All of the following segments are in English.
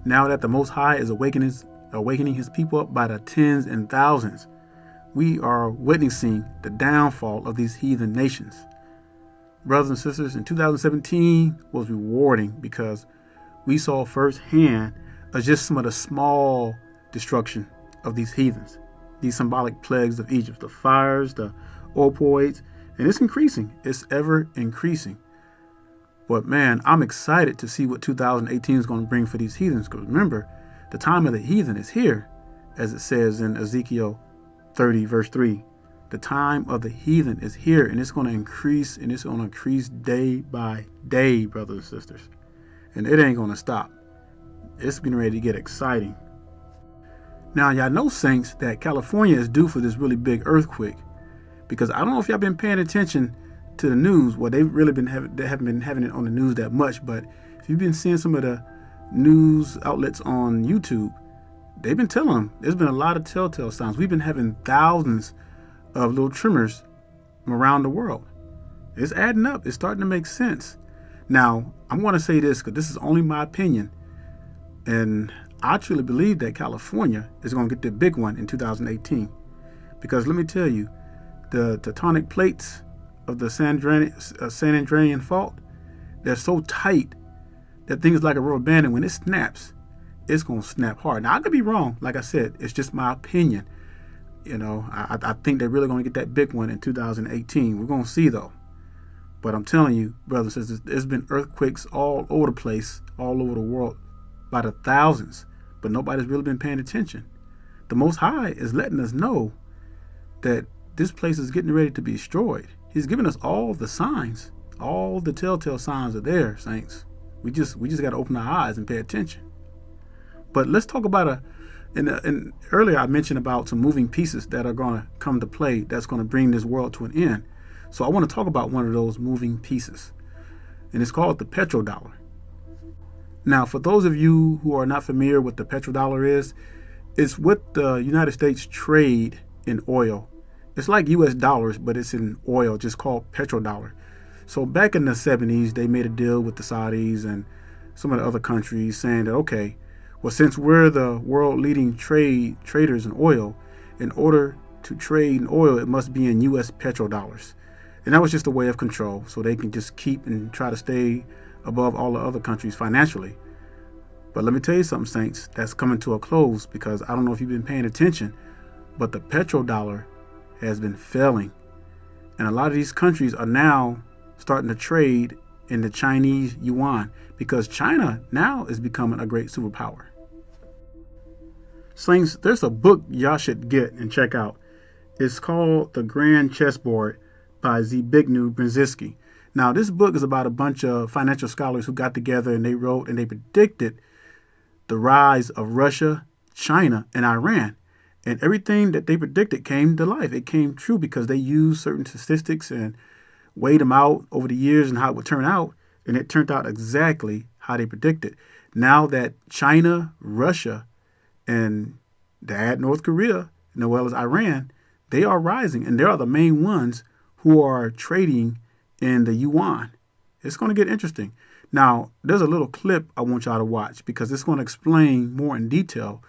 Now that the Most High is awakening his people up by the tens and thousands, we are witnessing the downfall of these heathen nations. Brothers and sisters, in 2017 was rewarding because we saw firsthand just some of the small destruction of these heathens, these symbolic plagues of Egypt, the fires, the opioids, and it's increasing. It's ever increasing. But man, I'm excited to see what 2018 is going to bring for these heathens. Because remember, the time of the heathen is here, as it says in Ezekiel 30, verse 3. The time of the heathen is here, and it's going to increase, and it's going to increase day by day, brothers and sisters. And it ain't going to stop. It's getting ready to get exciting. Now, y'all know, saints, that California is due for this really big earthquake. Because I don't know if y'all been paying attention to the news. Well, they haven't been having it on the news that much. But if you've been seeing some of the news outlets on YouTube, they've been telling them there's been a lot of telltale signs. We've been having thousands of little tremors around the world. It's adding up. It's starting to make sense. Now, I'm going to say this because this is only my opinion. And I truly believe that California is going to get the big one in 2018. Because let me tell you, the tectonic plates of the San Andreas Fault, they're so tight that things like a rubber band, and when it snaps, it's going to snap hard. Now, I could be wrong. Like I said, it's just my opinion. You know, I think they're really going to get that big one in 2018. We're going to see, though. But I'm telling you, brothers and sisters, there's been earthquakes all over the place, all over the world, by the thousands. But nobody's really been paying attention. The Most High is letting us know that this place is getting ready to be destroyed. He's giving us all the signs. All the telltale signs are there, saints. We just got to open our eyes and pay attention. But let's talk about and earlier I mentioned about some moving pieces that are going to come to play that's going to bring this world to an end. So I want to talk about one of those moving pieces, and it's called the petrodollar. Now, for those of you who are not familiar with the petrodollar is, it's what the United States trade in oil. It's like US dollars, but it's in oil, just called petrodollar. So back in the 70s, they made a deal with the Saudis and some of the other countries saying that, okay, well, since we're the world leading traders in oil, in order to trade in oil, it must be in US petrodollars. And that was just a way of control, so they can just keep and try to stay above all the other countries financially. But let me tell you something, saints, that's coming to a close, because I don't know if you've been paying attention, but the petrodollar has been failing. And a lot of these countries are now starting to trade in the Chinese yuan, because China now is becoming a great superpower. Saints, there's a book y'all should get and check out. It's called The Grand Chessboard by Zbigniew Brzezinski. Now, this book is about a bunch of financial scholars who got together and they wrote and they predicted the rise of Russia, China, and Iran. And everything that they predicted came to life. It came true because they used certain statistics and weighed them out over the years and how it would turn out. And it turned out exactly how they predicted. Now that China, Russia, and add North Korea, as well as Iran, they are rising. And they are the main ones who are trading in the yuan. It's going to get interesting. Now, there's a little clip I want y'all to watch because it's going to explain more in detail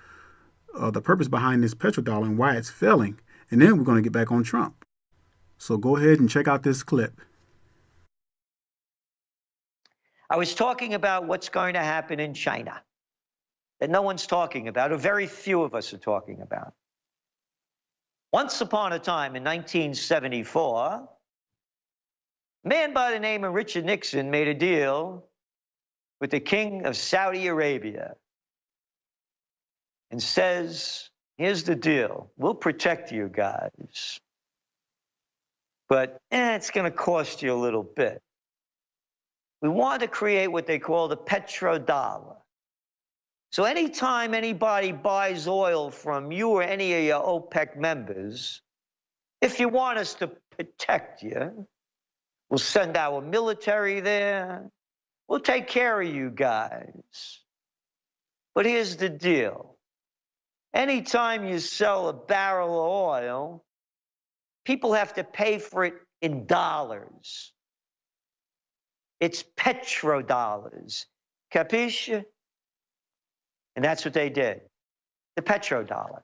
the purpose behind this petrodollar and why it's failing. And then we're going to get back on Trump. So go ahead and check out this clip. I was talking about what's going to happen in China that no one's talking about, or very few of us are talking about. Once upon a time in 1974, a man by the name of Richard Nixon made a deal with the king of Saudi Arabia and says, here's the deal. We'll protect you guys, but it's going to cost you a little bit. We want to create what they call the petrodollar. So anytime anybody buys oil from you or any of your OPEC members, if you want us to protect you, we'll send our military there. We'll take care of you guys. But here's the deal. Anytime you sell a barrel of oil, people have to pay for it in dollars. It's petrodollars. Capisce? And that's what they did. The petrodollar.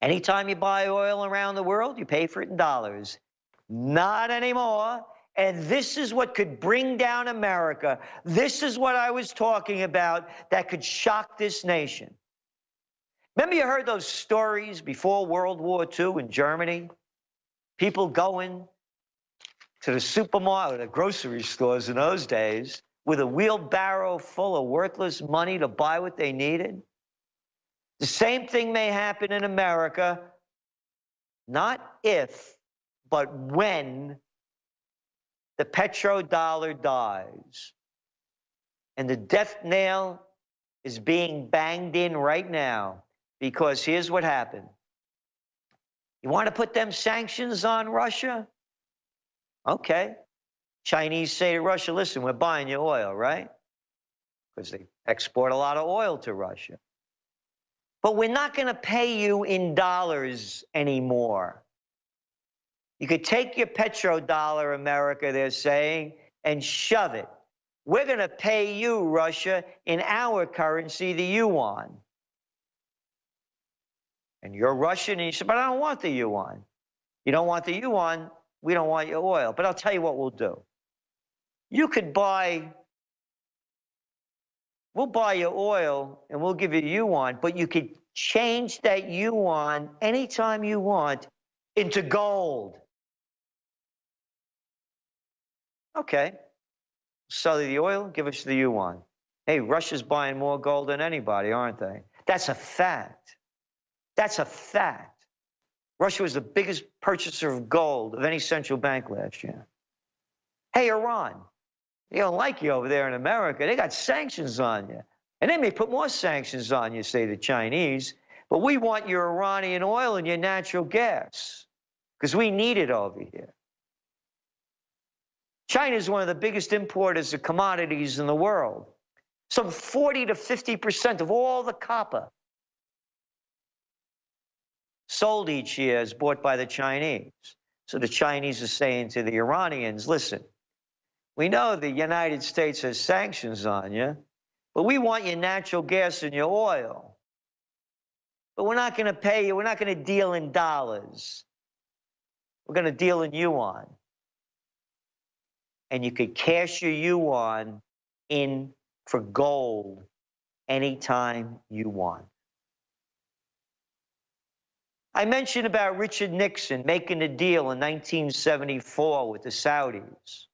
Anytime you buy oil around the world, you pay for it in dollars. Not anymore. And this is what could bring down America. This is what I was talking about that could shock this nation. Remember you heard those stories before World War II in Germany? People going to the supermarket, the grocery stores in those days, with a wheelbarrow full of worthless money to buy what they needed. The same thing may happen in America, not if, but when the petrodollar dies. And the death nail is being banged in right now, because here's what happened. You want to put them sanctions on Russia? Okay. Chinese say to Russia, listen, we're buying your oil, right? Because they export a lot of oil to Russia. But we're not going to pay you in dollars anymore. You could take your petrodollar, America, they're saying, and shove it. We're going to pay you, Russia, in our currency, the yuan. And you're Russian, and you say, but I don't want the yuan. You don't want the yuan, we don't want your oil. But I'll tell you what we'll do. You could we'll buy your oil and we'll give you yuan, but you could change that yuan anytime you want into gold. Okay. Sell you the oil, give us the yuan. Hey, Russia's buying more gold than anybody, aren't they? That's a fact. That's a fact. Russia was the biggest purchaser of gold of any central bank last year. Hey, Iran, they don't like you over there in America. They got sanctions on you. And they may put more sanctions on you, say the Chinese, but we want your Iranian oil and your natural gas because we need it over here. China is one of the biggest importers of commodities in the world. Some 40 to 50% of all the copper sold each year is bought by the Chinese. So the Chinese are saying to the Iranians, listen, we know the United States has sanctions on you, but we want your natural gas and your oil. But we're not going to pay you. We're not going to deal in dollars. We're going to deal in yuan. And you could cash your yuan in for gold anytime you want. I mentioned about Richard Nixon making a deal in 1974 with the Saudis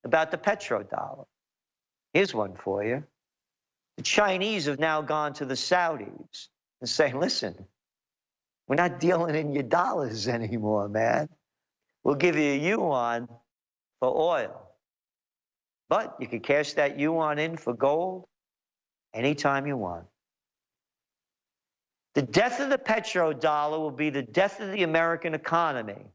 about the petrodollar. Here's one for you. The Chinese have now gone to the Saudis and saying, listen, we're not dealing in your dollars anymore, man. We'll give you a yuan for oil. But you can cash that yuan in for gold anytime you want. The death of the petrodollar will be the death of the American economy,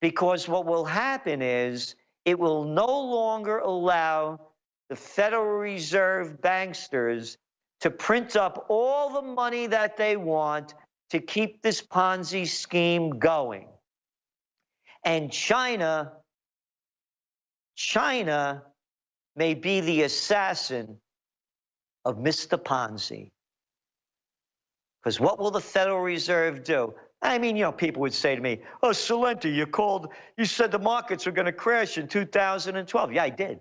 because what will happen is it will no longer allow the Federal Reserve banksters to print up all the money that they want to keep this Ponzi scheme going. And China may be the assassin of Mr. Ponzi. Because what will the Federal Reserve do? I mean, people would say to me, oh, Celente, you said the markets were going to crash in 2012. Yeah, I did.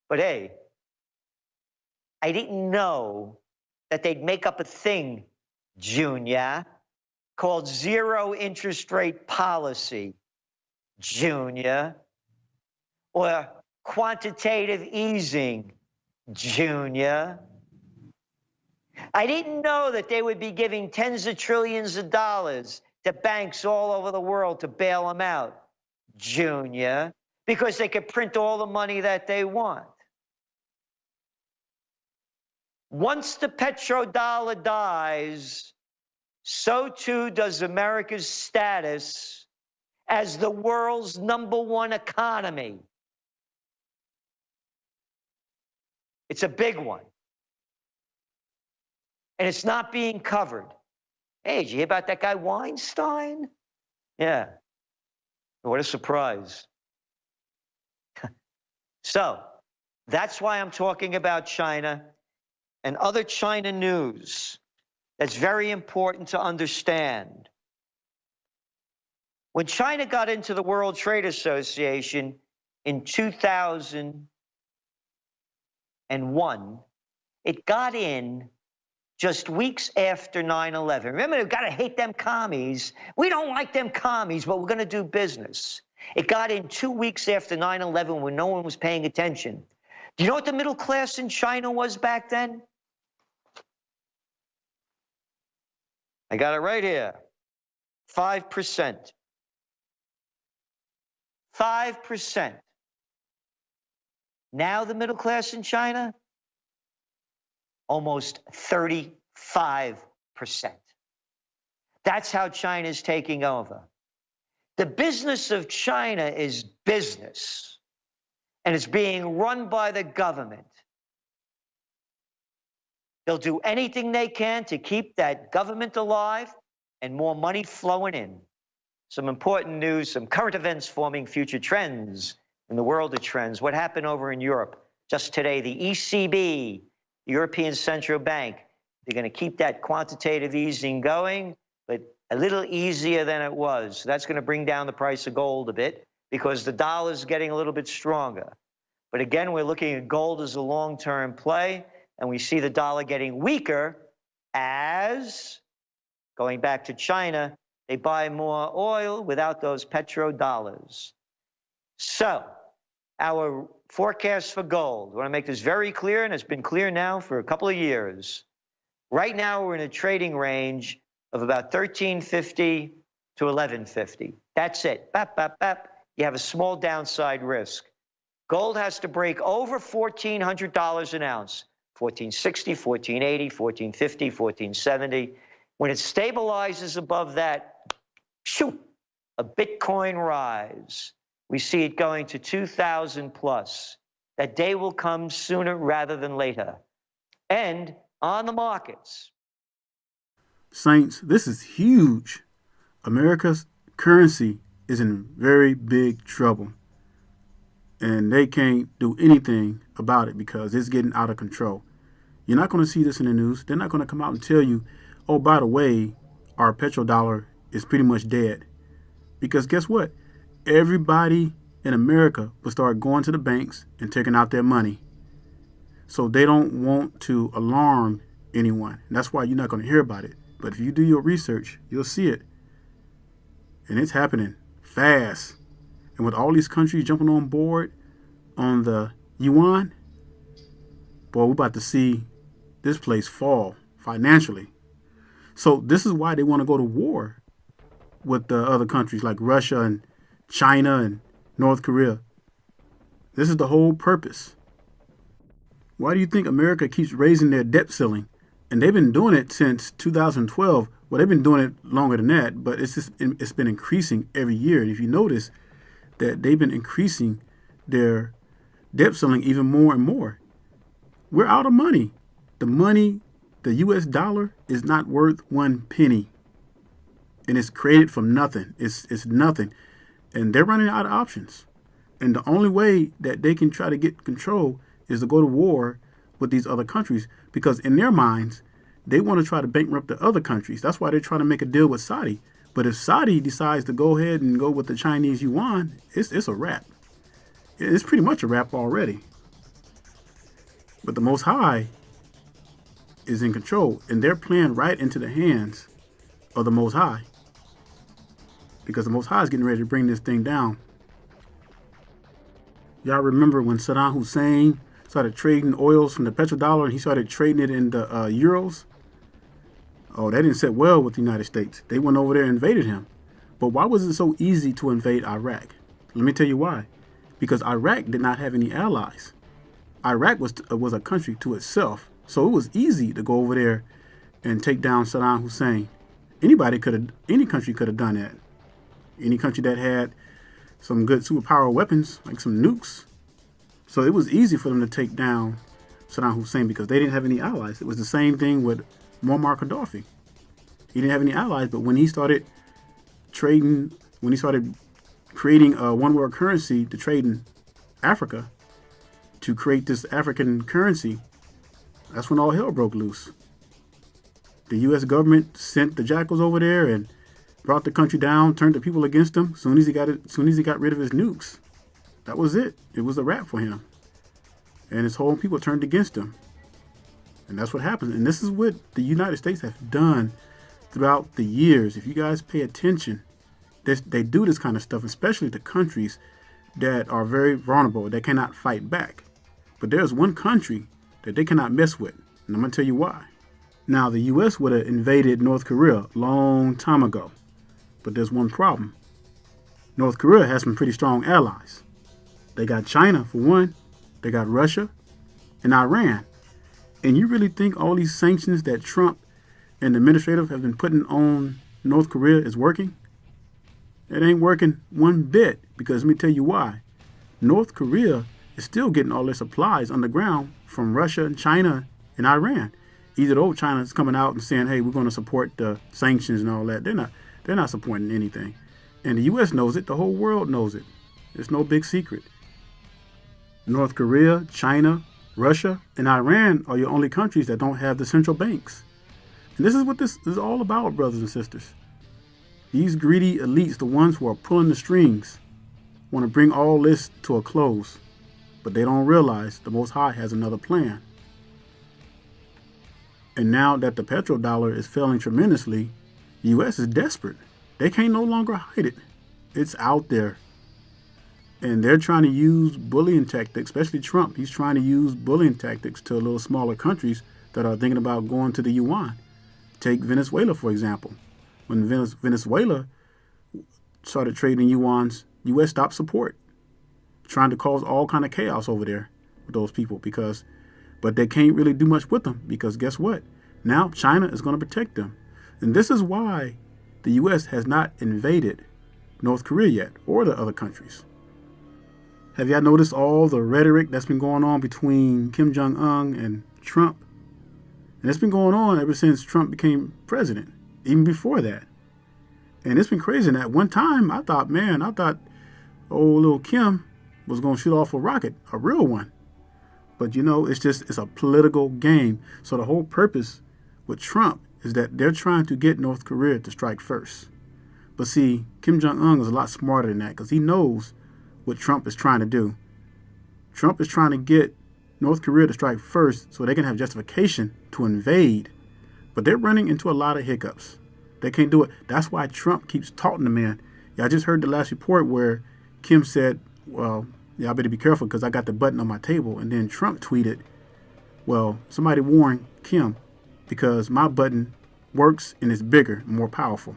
But hey, I didn't know that they'd make up a thing, Junior, called zero interest rate policy, Junior, or quantitative easing, Junior. I didn't know that they would be giving tens of trillions of dollars to banks all over the world to bail them out, Junior, because they could print all the money that they want. Once the petrodollar dies, so too does America's status as the world's #1 economy. It's a big one. And it's not being covered. Hey, did you hear about that guy Weinstein? Yeah. What a surprise. So, that's why I'm talking about China. and other China news that's very important to understand. When China got into the World Trade Association in 2001, it got in just weeks after 9/11. Remember, we've got to hate them commies. We don't like them commies, but we're going to do business. It got in 2 weeks after 9/11 when no one was paying attention. Do you know what the middle class in China was back then? I got it right here. 5%. 5%. Now the middle class in China, almost 35%. That's how China's taking over. The business of China is business, and it's being run by the government. They'll do anything they can to keep that government alive and more money flowing in. Some important news, some current events forming future trends in the world of trends. What happened over in Europe just today? The ECB, the European Central Bank, they're going to keep that quantitative easing going, but a little easier than it was. That's going to bring down the price of gold a bit because the dollar is getting a little bit stronger. But again, we're looking at gold as a long-term play, and we see the dollar getting weaker as, going back to China, they buy more oil without those petrodollars. So, our forecast for gold, I want to make this very clear, and it's been clear now for a couple of years. Right now, we're in a trading range of about $13.50 to $11.50. That's it. Bap, bap, bap. You have a small downside risk. Gold has to break over $1,400 an ounce. $14.60, $14.80, $14.50, $14.70. When it stabilizes above that, shoot, a Bitcoin rise. We see it going to 2,000 plus. That day will come sooner rather than later. And on the markets. Saints, this is huge. America's currency is in very big trouble. And they can't do anything about it because it's getting out of control. You're not going to see this in the news. They're not going to come out and tell you, oh, by the way, our petrodollar is pretty much dead. Because guess what? Everybody in America will start going to the banks and taking out their money. So they don't want to alarm anyone. And that's why you're not going to hear about it. But if you do your research, you'll see it. And it's happening fast. And with all these countries jumping on board on the yuan, boy, we're about to see this place fall financially. So this is why they want to go to war with the other countries like Russia and China and North Korea. This is the whole purpose. Why do you think America keeps raising their debt ceiling? And they've been doing it since 2012. Well, they've been doing it longer than that, but it's been increasing every year. And if you notice that they've been increasing their debt ceiling even more and more. We're out of money. The US dollar is not worth 1 penny. And it's created from nothing. It's nothing. And they're running out of options. And the only way that they can try to get control is to go to war with these other countries, because in their minds, they want to try to bankrupt the other countries. That's why they're trying to make a deal with Saudi. But if Saudi decides to go ahead and go with the Chinese yuan, it's a wrap. It's pretty much a wrap already. But the Most High is in control, and they're playing right into the hands of the Most High, because the Most High is getting ready to bring this thing down. Y'all remember when Saddam Hussein started trading oils from the petrodollar and he started trading it in the euros? Oh, that didn't sit well with the United States. They went over there and invaded him. But why was it so easy to invade Iraq? Let me tell you why. Because Iraq did not have any allies. Iraq was a country to itself. So it was easy to go over there and take down Saddam Hussein. Any country could have done that. Any country that had some good superpower weapons, like some nukes. So it was easy for them to take down Saddam Hussein because they didn't have any allies. It was the same thing with Muammar Gaddafi. He didn't have any allies, but when he started trading, when he started creating a one world currency to trade in Africa, to create this African currency, That's when all hell broke loose. The U.S. government sent the jackals over there and brought the country down, turned the people against him. Soon as he got rid of his nukes, that was it. It was a wrap for him, and his whole people turned against him. And that's what happens. And this is what the United States have done throughout the years. If you guys pay attention, they do this kind of stuff, especially to countries that are very vulnerable, that cannot fight back. But there's one country that they cannot mess with, and I'm going to tell you why. Now, the U.S. would have invaded North Korea a long time ago, but there's one problem. North Korea has some pretty strong allies. They got China, for one. They got Russia and Iran. And you really think all these sanctions that Trump and the administrative have been putting on North Korea is working? It ain't working one bit, because let me tell you why. North Korea is still getting all their supplies underground from Russia and China and Iran. Either old China is coming out and saying, hey, we're going to support the sanctions and all that. They're not supporting anything. And the U.S. knows it. The whole world knows it. It's no big secret. North Korea, China, Russia, and Iran are your only countries that don't have the central banks. And this is what this is all about, brothers and sisters. These greedy elites, the ones who are pulling the strings, want to bring all this to a close. But they don't realize the Most High has another plan. And now that the petrodollar is failing tremendously, the U.S. is desperate. They can't no longer hide it. It's out there. And they're trying to use bullying tactics, especially Trump. He's trying to use bullying tactics to a little smaller countries that are thinking about going to the yuan. Take Venezuela, for example. When Venezuela started trading yuans, the U.S. stopped support, trying to cause all kind of chaos over there with those people, but they can't really do much with them, because guess what? Now China is going to protect them. And this is why the U.S. has not invaded North Korea yet, or the other countries. Have y'all noticed all the rhetoric that's been going on between Kim Jong-un and Trump? And it's been going on ever since Trump became president, even before that. And it's been crazy. And at one time, I thought old little Kim was going to shoot off a rocket, a real one. But it's a political game. So the whole purpose with Trump is that they're trying to get North Korea to strike first. But see, Kim Jong-un is a lot smarter than that, because he knows what Trump is trying to do. Trump is trying to get North Korea to strike first so they can have justification to invade. But they're running into a lot of hiccups. They can't do it. That's why Trump keeps taunting the man. Yeah, I just heard the last report where Kim said, well, y'all better be careful because I got the button on my table. And then Trump tweeted, well, somebody warn Kim because my button works and is bigger and more powerful.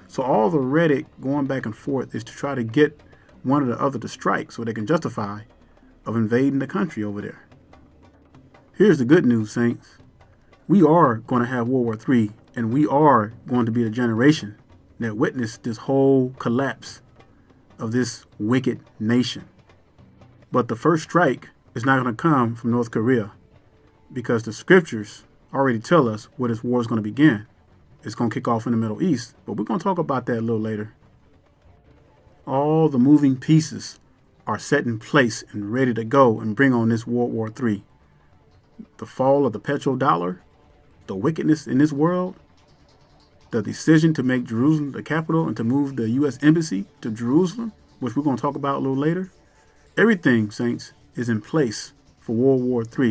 So all the rhetoric going back and forth is to try to get one or the other to strike so they can justify of invading the country over there. Here's the good news, saints. We are going to have World War III, and we are going to be the generation that witnessed this whole collapse of this wicked nation. But the first strike is not going to come from North Korea, because the scriptures already tell us where this war is going to begin. It's going to kick off in the Middle East, but we're going to talk about that a little later. All the moving pieces are set in place and ready to go and bring on this World War III. The fall of the petrodollar, the wickedness in this world, the decision to make Jerusalem the capital and to move the U.S. Embassy to Jerusalem, which we're going to talk about a little later. Everything, saints, is in place for World War III.